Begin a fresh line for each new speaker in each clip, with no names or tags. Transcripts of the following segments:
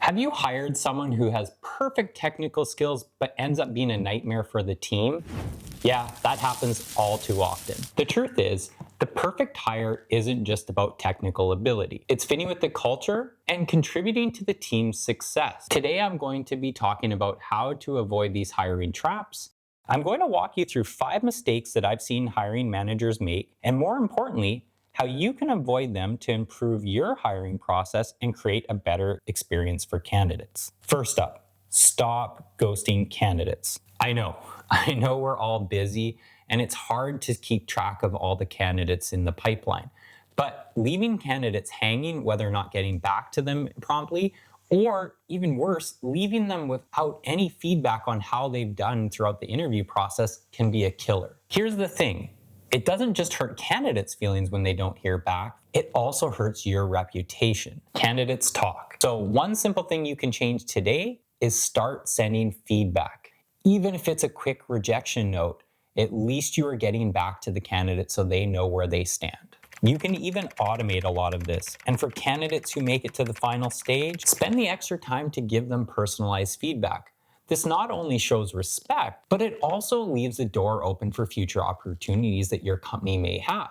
Have you hired someone who has perfect technical skills but ends up being a nightmare for the team? Yeah, that happens all too often. The truth is, the perfect hire isn't just about technical ability. It's fitting with the culture and contributing to the team's success. Today, I'm going to be talking about how to avoid these hiring traps. I'm going to walk you through 5 mistakes that I've seen hiring managers make, and more importantly, how you can avoid them to improve your hiring process and create a better experience for candidates. First up, stop ghosting candidates. I know we're all busy and it's hard to keep track of all the candidates in the pipeline. But leaving candidates hanging, whether or not getting back to them promptly, or even worse, leaving them without any feedback on how they've done throughout the interview process can be a killer. Here's the thing. It doesn't just hurt candidates' feelings when they don't hear back, it also hurts your reputation. Candidates talk. So one simple thing you can change today is start sending feedback. Even if it's a quick rejection note, at least you are getting back to the candidate so they know where they stand. You can even automate a lot of this. And for candidates who make it to the final stage, spend the extra time to give them personalized feedback. This not only shows respect, but it also leaves the door open for future opportunities that your company may have.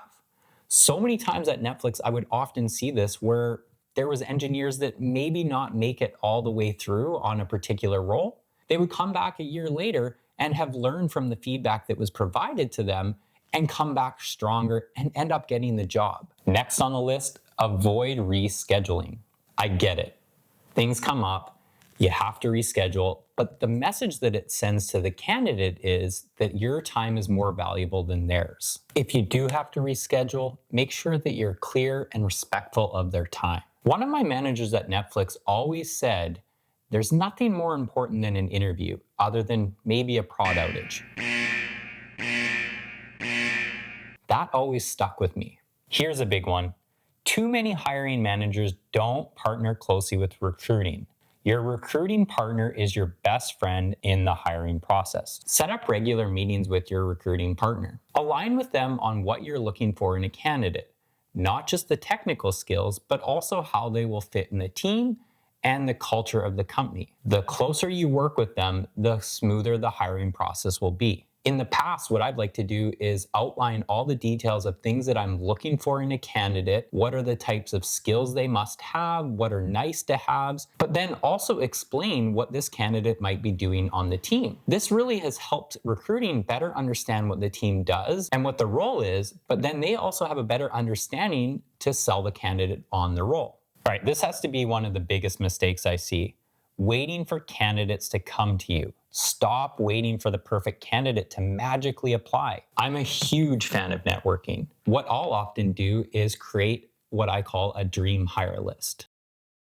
So many times at Netflix, I would often see this where there was engineers that maybe not make it all the way through on a particular role. They would come back a year later and have learned from the feedback that was provided to them and come back stronger and end up getting the job. Next on the list, avoid rescheduling. I get it. Things come up. You have to reschedule, but the message that it sends to the candidate is that your time is more valuable than theirs. If you do have to reschedule, make sure that you're clear and respectful of their time. One of my managers at Netflix always said, there's nothing more important than an interview other than maybe a prod outage. That always stuck with me. Here's a big one. Too many hiring managers don't partner closely with recruiting. Your recruiting partner is your best friend in the hiring process. Set up regular meetings with your recruiting partner. Align with them on what you're looking for in a candidate, not just the technical skills, but also how they will fit in the team and the culture of the company. The closer you work with them, the smoother the hiring process will be. In the past, what I'd like to do is outline all the details of things that I'm looking for in a candidate, what are the types of skills they must have, what are nice to haves, but then also explain what this candidate might be doing on the team. This really has helped recruiting better understand what the team does and what the role is, but then they also have a better understanding to sell the candidate on the role. All right, this has to be one of the biggest mistakes I see. Waiting for candidates to come to you. Stop waiting for the perfect candidate to magically apply. I'm a huge fan of networking. What I'll often do is create what I call a dream hire list.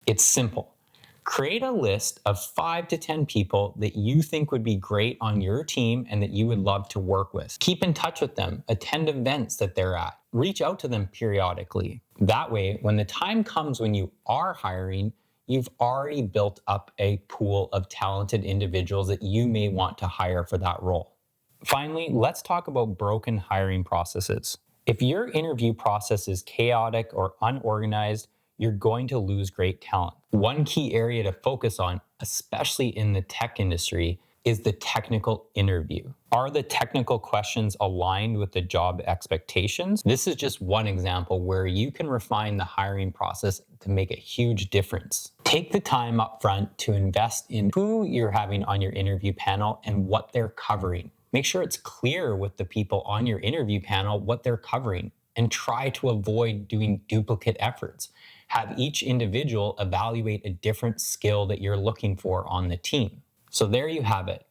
It's simple. Create a list of 5 to 10 people that you think would be great on your team and that you would love to work with. Keep in touch with them, attend events that they're at, reach out to them periodically. That way, when the time comes when you are hiring, you've already built up a pool of talented individuals that you may want to hire for that role. Finally, let's talk about broken hiring processes. If your interview process is chaotic or unorganized, you're going to lose great talent. One key area to focus on, especially in the tech industry, is the technical interview. Are the technical questions aligned with the job expectations? This is just one example where you can refine the hiring process to make a huge difference. Take the time up front to invest in who you're having on your interview panel and what they're covering. Make sure it's clear with the people on your interview panel what they're covering, and try to avoid doing duplicate efforts. Have each individual evaluate a different skill that you're looking for on the team. So there you have it.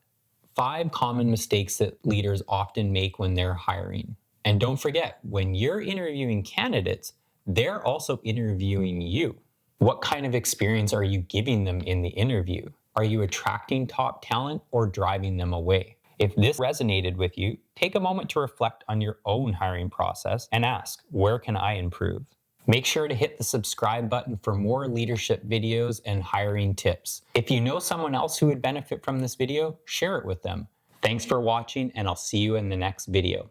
5 common mistakes that leaders often make when they're hiring. And don't forget, when you're interviewing candidates, they're also interviewing you. What kind of experience are you giving them in the interview? Are you attracting top talent or driving them away? If this resonated with you, take a moment to reflect on your own hiring process and ask, where can I improve? Make sure to hit the subscribe button for more leadership videos and hiring tips. If you know someone else who would benefit from this video, share it with them. Thanks for watching, and I'll see you in the next video.